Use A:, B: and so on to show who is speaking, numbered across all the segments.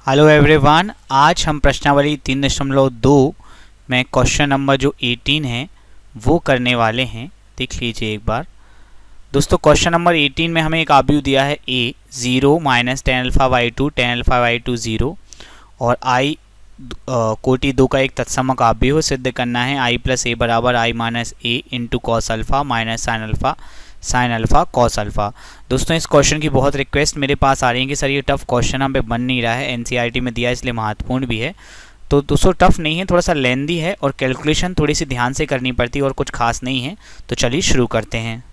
A: Hello everyone, आज हम प्रश्नावली 3.2 में क्वेश्चन नंबर जो 18 है वो करने वाले हैं। देख लीजिए एक बार दोस्तों। क्वेश्चन नंबर 18 में हमें एक आव्यूह दिया है A 0 minus tan alpha by two 0 और आई कोटि 2 का एक तत्समक आव्यूह सिद्ध करना है आई प्लस ए बराबर I minus A into cos alpha minus sine alpha cos alpha. दोस्तों इस क्वेश्चन की बहुत रिक्वेस्ट मेरे पास आ रही है कि सर ये टफ क्वेश्चन हम पे बन नहीं रहा है, एनसीईआरटी में दिया है इसलिए महत्वपूर्ण भी है। तो दोस्तों टफ नहीं है, थोड़ा सा लेंदी है और कैलकुलेशन थोड़ी सी ध्यान से करनी पड़ती है और कुछ खास नहीं है। तो चलिए शुरू करते हैं।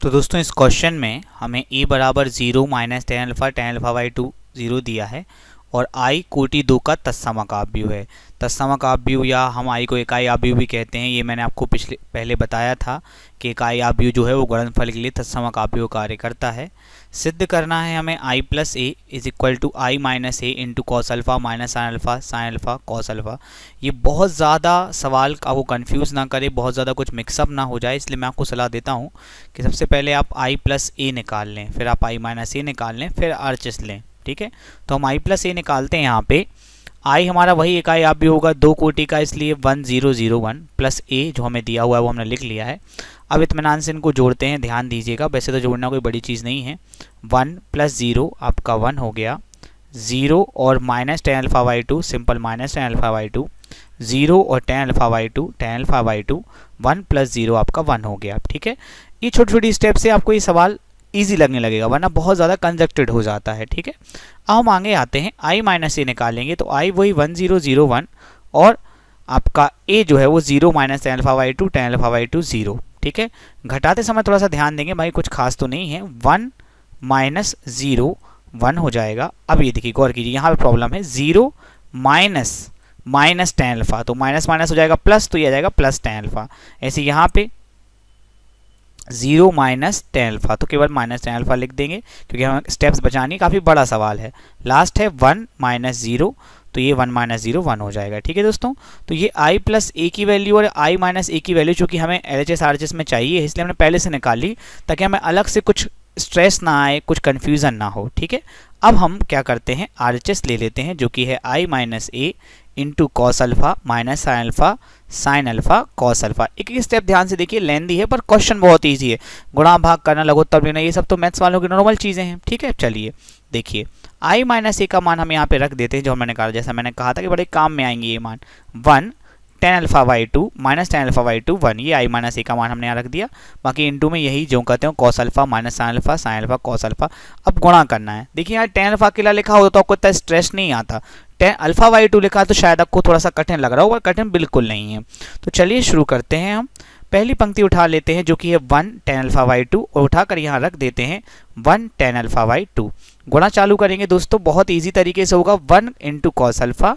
A: तो दोस्तों इस क्वेश्चन में हमें ए बराबर 0 minus tan alpha by to 0 दिया है और आई कोटि 2 का तत्समक आव्यूह है। तत्समक आव्यूह या हम आई को इकाई आव्यूह भी कहते हैं। ये मैंने आपको पहले बताया था कि इकाई आव्यूह जो है वो गुणनफल के लिए तत्समक आव्यूह कार्य करता है। सिद्ध करना है हमें I plus A is equal to I minus A into cos alpha minus sine alpha cos alpha. ये बहुत ज़्यादा सवाल आपको कन्फ्यूज़ ना करे, बहुत ज़्यादा कुछ मिक्सअप ना हो जाए, इसलिए मैं आपको सलाह देता हूँ कि सबसे पहले आप आई प्लस ए निकाल लें, फिर आप आई माइनस ए निकाल लें, फिर आरएचएस लें। ठीक है, तो हम आई प्लस ए निकालते हैं। यहाँ पे आई हमारा वही इकाई आव्यूह होगा 2 कोटि का, इसलिए 1001 प्लस ए जो हमें दिया हुआ है वो हमने लिख लिया है। अब इत्मीनान से इनको जोड़ते हैं, ध्यान दीजिएगा, वैसे तो जोड़ना कोई बड़ी चीज़ नहीं है। 1 प्लस 0 आपका 1 हो गया, 0 और minus tan alpha by to, simple minus tan alpha by to, 0 और ten alpha by two 1 plus 0 आपका 1 हो गया। ठीक है, ये छोटी छोटी स्टेप से आपको ये सवाल ईजी लगने लगेगा, वरना बहुत ज़्यादा कंजक्टेड हो जाता है। ठीक है, अब हम आगे आते हैं, आई माइनस ए निकालेंगे तो आई वही 1001 और आपका ए जो है वो 0 minus tan alpha by to 0। ठीक है, घटाते समय थोड़ा सा ध्यान देंगे भाई, कुछ खास तो नहीं है। 1 माइनस 0 1 हो जाएगा। अब ये देखिए गौर कीजिए, यहाँ पे प्रॉब्लम है 0 माइनस टेन अल्फा, तो माइनस माइनस हो जाएगा प्लस, तो ये आ जाएगा प्लस टेन अल्फा। ऐसे यहाँ पे 0 माइनस टेन अल्फा, तो केवल माइनस टेन अल्फा लिख देंगे क्योंकि हमें स्टेप्स बचानी, काफ़ी बड़ा सवाल है। लास्ट है 1 माइनस 0, तो ये 1 माइनस 0 1 हो जाएगा। ठीक है दोस्तों, तो ये आई प्लस ए की वैल्यू और आई माइनस ए की वैल्यू चूँकि हमें एलएचएस आरएचएस में चाहिए, इसलिए हमने पहले से निकाल ली ताकि हमें अलग से कुछ स्ट्रेस ना आए, कुछ कन्फ्यूज़न ना हो। ठीक है, अब हम क्या करते हैं, आरएचएस ले लेते हैं जो कि है I minus A into cos alpha minus sine alpha cos alpha. एक एक स्टेप ध्यान से देखिए, लेंदी है पर क्वेश्चन बहुत ईजी है। गुणा भाग करना, लघुत्तर लेना, ये सब तो मैथ्स वालों की नॉर्मल चीज़ें हैं। ठीक है, चलिए देखिए, आई माइनस ए का मान हम यहाँ पे रख देते हैं, जो मैंने कहा, जैसा मैंने कहा था कि बड़े काम में आएंगे ये मान। 1 ten alpha by to minus tan alpha by two 1, ये आई माइनस ए का मान हमने यहाँ रख दिया। बाकी इंटू में यही जो कहते हैं cos alpha minus sine alpha cos alpha. अब गुणा करना है। देखिए यहाँ टेन अल्फा अकेला लिखा हो तो आपको इतना स्ट्रेस नहीं आता, टेन अल्फा बाई टू लिखा तो शायद आपको थोड़ा सा कठिन लग रहा हो, पर कठिन बिल्कुल नहीं है। तो चलिए शुरू करते हैं। हम पहली पंक्ति उठा लेते हैं जो कि है 1 टेन अल्फा बाई टू और उठाकर यहाँ रख देते हैं 1 टेन अल्फा बाई टू। गुणा चालू करेंगे दोस्तों, बहुत ईजी तरीके से होगा, 1 into cos alpha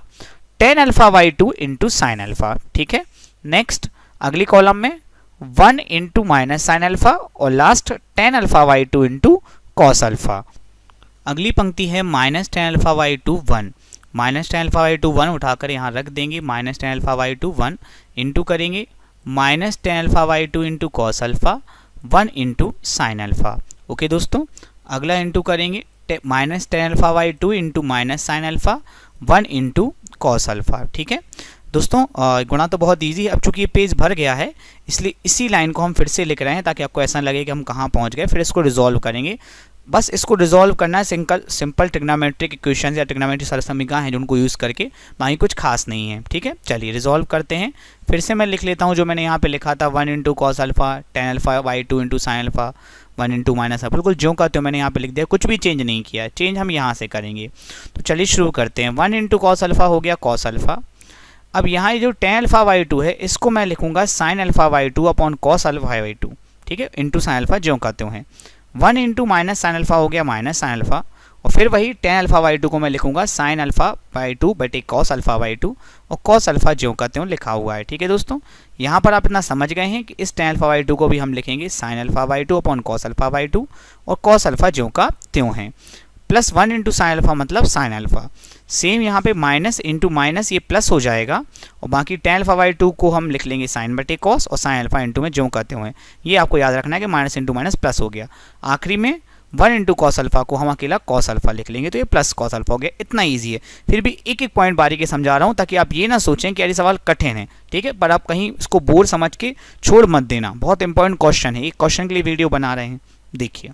A: tan alpha by two into sine alpha. ठीक है, नेक्स्ट अगली कॉलम में 1 इंटू माइनस साइन अल्फा और last tan alpha by two into cos alpha. अगली पंक्ति है minus tan alpha by two 1, minus tan alpha by two 1 उठाकर यहाँ रख देंगे, minus tan alpha by two 1 into करेंगे minus tan alpha by two into cos alpha 1 into sine alpha. Okay दोस्तों, अगला इंटू करेंगे minus tan alpha by two into minus sine alpha 1 into cos alpha. ठीक है दोस्तों, गुणा तो बहुत इजी है। अब चूंकि ये पेज भर गया है इसलिए इसी लाइन को हम फिर से लिख रहे हैं ताकि आपको ऐसा लगे कि हम कहाँ पहुँच गए। फिर इसको रिजॉल्व करेंगे, बस इसको रिजॉल्व करना है। सिंपल ट्रिग्नोमेट्रिक इक्वेशन या ट्रिग्नोमेट्रिक सरसमीकरण हैं जो उनको यूज़ करके, बाकी कुछ खास नहीं है। ठीक है, चलिए रिजॉल्व करते हैं। फिर से मैं लिख लेता हूँ जो मैंने यहाँ पे लिखा था, 1 into cos alpha tan alpha by two into sine alpha 1 into minus alpha, बिल्कुल जो का तो मैंने यहाँ पे लिख दिया, कुछ भी चेंज नहीं किया। चेंज हम यहाँ से करेंगे। तो चलिए शुरू करते हैं। 1 इंटू कॉस अल्फा हो गया कॉस अल्फा। अब यहाँ ये जो टेन अल्फा बाई टू है इसको मैं लिखूंगा sign alpha by two upon cos alpha by to. ठीक है, इंटू साइन अल्फा जो कहते हैं। 1 इंटू माइनस साइन अल्फा हो गया माइनस साइन अल्फा, और फिर वही टेन अल्फा बाई टू को मैं लिखूंगा साइन अल्फा बाई टू बटे कॉस अल्फा बाई टू, और कॉस अल्फा जो कहते हैं लिखा हुआ है। ठीक है दोस्तों, यहाँ पर आप इतना समझ गए हैं कि इस टेन अल्फा बाई टू को भी हम लिखेंगे sign alpha by two upon cos alpha by to, और कॉस अल्फा जो का त्यों है, प्लस 1 इंटू साइन अल्फा मतलब साइन अल्फा। सेम यहाँ पे माइनस इंटू माइनस ये प्लस हो जाएगा, और बाकी टेन अल्फा बाई टू को हम लिख लेंगे साइन बटे कॉस, और साइन अल्फा इंटू में जो कहते हुए, ये आपको याद रखना है कि माइनस इंटू माइनस प्लस हो गया। आखिरी में 1 इंटू कॉस अल्फा को हम अकेला कॉस अल्फा लिख लेंगे, तो ये प्लस कॉस अल्फा हो गया। इतना ईजी है। फिर भी एक एक पॉइंट बारीकी समझा रहा हूँ ताकि आप ये ना सोचें कि यार ये सवाल कठिन है, ठीक है, पर आप कहीं इसको बोर समझ के छोड़ मत देना। बहुत इंपॉर्टेंट क्वेश्चन है, एक क्वेश्चन के लिए वीडियो बना रहे हैं। देखिए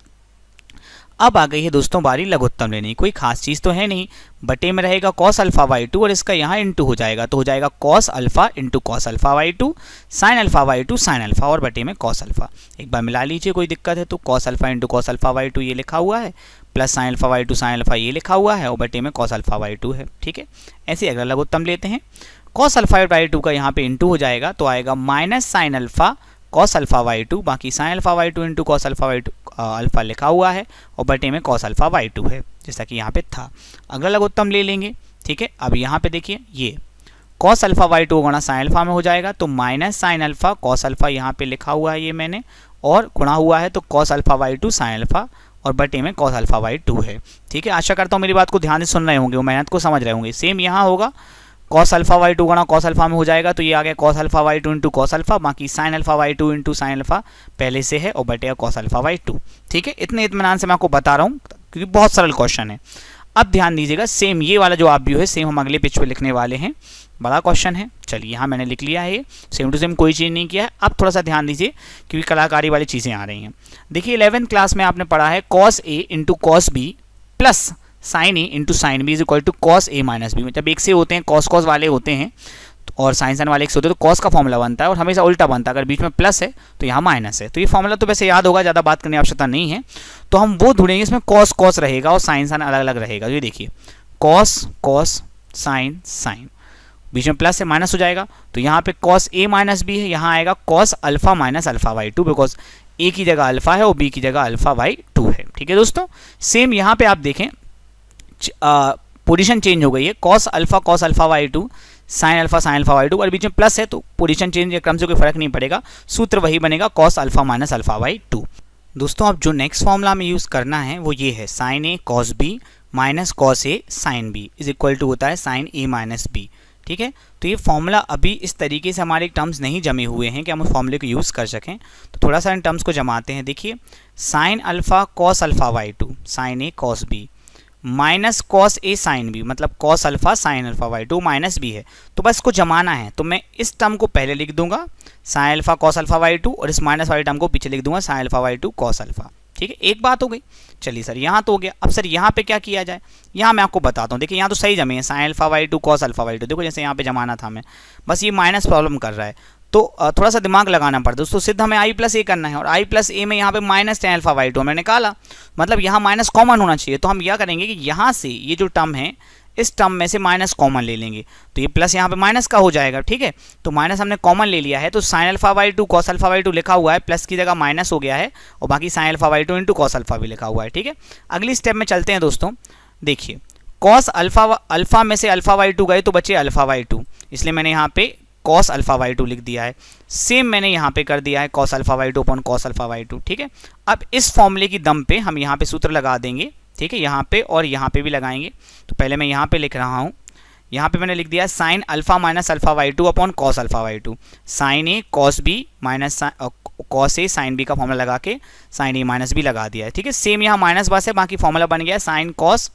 A: अब आ गई है दोस्तों बारी लघुत्तम लेने की। कोई खास चीज़ तो है नहीं, बटे में रहेगा कॉस अल्फा बाई 2 और इसका यहाँ इंटू हो जाएगा, तो हो जाएगा cos alpha into cos alpha by 2, sign alpha by 2 sign alpha और बटे में कॉस अल्फा। एक बार मिला लीजिए, कोई दिक्कत है तो cos alpha into cos alpha by 2 ये लिखा हुआ है, plus sign alpha by 2 sine alpha ये लिखा हुआ है और बटे में कॉस अल्फा बाई 2 है, ठीक है। ऐसे अगर लघुत्तम लेते हैं, कॉस अल्फा बाई 2 का यहाँ पे इंटू हो जाएगा, तो आएगा minus sine alpha cos alpha by 2, बाकी sine alpha by 2 into cos alpha by 2 alpha लिखा हुआ है और बटे में कॉस अल्फा बाई 2 है, जैसा कि यहाँ पे था। अगला लघुत्तम ले लेंगे, ठीक है। अब यहाँ पे देखिए ये कॉस अल्फा बाई 2 गुणा साइन अल्फा में हो जाएगा, तो minus sine alpha cos alpha यहाँ पे लिखा हुआ है ये मैंने, और गुणा हुआ है तो cos alpha by 2 sign alpha और बटे में कॉस अल्फा बाई 2 है, ठीक है। आशा करता हूँ मेरी बात को ध्यान से सुन रहे होंगे, वो मेहनत को समझ रहे होंगे। सेम यहाँ होगा, कॉस अल्फा बाई 2 गुणा कॉस अल्फा में हो जाएगा, तो ये आ गया cos alpha by 2 into cos alpha, बाकी sine alpha by 2 into sine alpha पहले से है और बटेगा कॉस अल्फा बाई 2, ठीक है। इतने इत्मीनान से मैं आपको बता रहा हूँ क्योंकि बहुत सरल क्वेश्चन है। अब ध्यान दीजिएगा, सेम ये वाला जो आप व्यू है सेम हम अगले पेज पे लिखने वाले हैं, बड़ा क्वेश्चन है। चलिए यहाँ मैंने लिख लिया है, ये सेम टू सेम कोई चीज़ नहीं किया है। अब थोड़ा सा ध्यान दीजिए क्योंकि कलाकारी वाली चीज़ें आ रही हैं। देखिए 11th क्लास में आपने पढ़ा है cos A into cos B plus sine A into sine B is equal to cos A minus B. जब एक से होते हैं, कॉस कॉस वाले होते हैं और साइन साइन वाले एक से होते हैं, तो कॉस का फॉर्मूला बनता है और हमेशा उल्टा बनता है, अगर बीच में प्लस है तो यहाँ माइनस है। तो ये फॉर्मूला तो वैसे याद होगा, ज़्यादा बात करने की आवश्यकता नहीं है। तो हम वो ढूंढेंगे इसमें कॉस कॉस रहेगा और साइन साइन अलग अलग रहेगा। तो ये देखिए कॉस कॉस साइन साइन, बीच में प्लस है माइनस हो जाएगा, तो यहाँ पे कॉस ए माइनस बी है, यहाँ आएगा cos alpha minus alpha by 2, because A की जगह अल्फा है और बी की जगह अल्फा बाई 2 है, ठीक है दोस्तों। सेम यहाँ पे आप देखें पोजीशन चेंज हो गई है, cos alpha by 2 sign alpha by 2, और बीच में प्लस है तो पोजीशन चेंज क्रम से कोई फर्क नहीं पड़ेगा, सूत्र वही बनेगा cos alpha minus alpha by 2। दोस्तों अब जो नेक्स्ट फॉर्मूला में यूज़ करना है वो ये है, sine A cos B minus cos A sine B is equal to होता है साइन ए माइनस बी, ठीक है। तो ये फॉर्मूला अभी इस तरीके से हमारे टर्म्स नहीं जमे हुए हैं कि हम उस फॉर्मूले को यूज़ कर सकें, तो थोड़ा सा इन टर्म्स को जमाते हैं। देखिए sine alpha cos alpha by 2 sine A cos B minus cos A sine B, मतलब cos alpha sine alpha by 2 minus B है, तो बस इसको जमाना है। तो मैं इस टर्म को पहले लिख दूंगा sign alpha cos alpha by 2 और इस माइनस वाले टर्म को पीछे लिख दूंगा sign alpha by 2 cos alpha, ठीक है। एक बात हो गई। चलिए सर यहाँ तो हो गया, अब सर यहाँ पे क्या किया जाए, यहाँ मैं आपको बताता हूँ। देखिए यहाँ तो सही जमे है, sign alpha by 2 cos alpha by 2, देखो जैसे यहाँ पे जमाना था मैं, बस ये माइनस प्रॉब्लम कर रहा है, तो थोड़ा सा दिमाग लगाना पड़ता है दोस्तों। सिद्ध हमें आई प्लस ए करना है और आई प्लस ए में यहाँ पे माइनस टेन अल्फा बाई 2 हमने निकाला, मतलब यहाँ माइनस कॉमन होना चाहिए। तो हम यह करेंगे कि यहाँ से ये जो टर्म है इस टर्म में से माइनस कॉमन ले लेंगे, तो ये प्लस यहाँ पे माइनस का हो जाएगा, ठीक है। तो माइनस हमने कॉमन ले लिया है, तो sign alpha by 2 cos alpha by 2 लिखा हुआ है, प्लस की जगह माइनस हो गया है और बाकी sine alpha by 2 into cos alpha भी लिखा हुआ है, ठीक है। अगली स्टेप में चलते हैं दोस्तों। देखिए कॉस अल्फा में से अल्फा बाई 2 गए तो बचे अल्फा बाई 2, इसलिए मैंने यहाँ पे कॉस अल्फा बाई 2 लिख दिया है। सेम मैंने यहाँ पे कर दिया है cos alpha by 2 upon cos alpha by 2, ठीक है। अब इस फॉर्मूले की दम पे हम यहाँ पे सूत्र लगा देंगे, ठीक है, यहाँ पे और यहाँ पे भी लगाएंगे। तो पहले मैं यहाँ पे लिख रहा हूँ, यहाँ पे मैंने लिख दिया sine alpha minus alpha by 2 upon cos alpha by 2, sine A cos B minus cos A sine B का फॉर्मूला लगा के साइन ए माइनस बी लगा दिया है, ठीक है। सेम यहाँ माइनस बस है, बाकी फॉर्मूला बन गया साइन कॉस,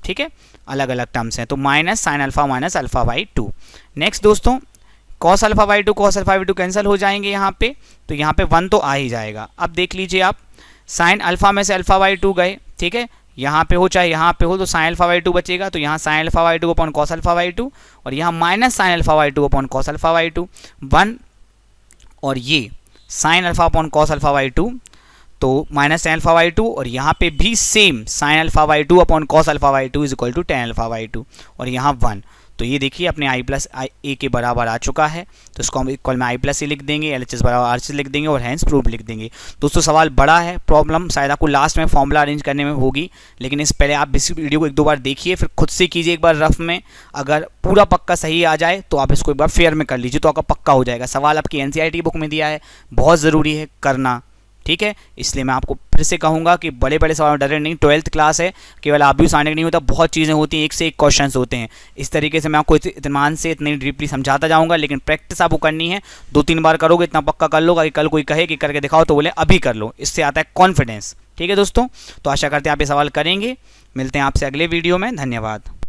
A: ठीक है, अलग अलग टर्म्स हैं। तो minus sine alpha minus alpha by 2। Next दोस्तों cos alpha by 2 cos alpha by 2 cancel हो जाएंगे यहाँ पे, तो यहाँ पे 1 तो आ ही जाएगा। अब देख लीजिए आप, साइन अल्फा में से अल्फा बाई 2 गए, ठीक है, यहाँ पे हो चाहे यहाँ पे हो, तो साइन अल्फा बाई 2 बचेगा, तो यहाँ sign alpha by 2 upon cos alpha by 2 और यहाँ minus sine alpha by 2 upon cos alpha by 2 1, और ये sine alpha upon cos alpha by 2 तो माइनस टेन अल्फा बाई 2, और यहाँ पे भी same sine alpha by 2 upon cos alpha by 2 is equal to tan alpha by 2 और यहाँ 1। तो ये देखिए अपने आई प्लस ए के बराबर आ चुका है, तो इसको हम इक्वल में आई प्लस ए लिख देंगे, एल एच एस बराबर आर एच एस लिख देंगे और हैंस प्रूफ लिख देंगे। दोस्तों सवाल बड़ा है, प्रॉब्लम शायद आपको लास्ट में फॉर्मूला अरेंज करने में होगी, लेकिन इस पहले आप इस वीडियो को 1-2 बार देखिए, फिर खुद से कीजिए एक बार रफ में। अगर पूरा पक्का सही आ जाए तो आप इसको एक बार फेयर में कर लीजिए, तो आपका पक्का हो जाएगा। सवाल आपकी एनसीईआरटी बुक में दिया है, बहुत ज़रूरी है करना, ठीक है। इसलिए मैं आपको फिर से कहूँगा कि बड़े बड़े सवाल डरे नहीं, 12th क्लास है, केवल आप भी आने नहीं होता, बहुत चीज़ें होती हैं, एक से एक क्वेश्चन होते हैं। इस तरीके से मैं आपको इत्मीनान से इतनी डीपली समझाता जाऊँगा, लेकिन प्रैक्टिस आपको करनी है, 2-3 बार करोगे इतना पक्का कर लो कि कल कोई कहे कि करके दिखाओ तो बोले अभी कर लो, इससे आता है कॉन्फिडेंस, ठीक है दोस्तों, तो आशा करते हैं आप ये सवाल करेंगे। मिलते हैं आपसे अगले वीडियो में, धन्यवाद।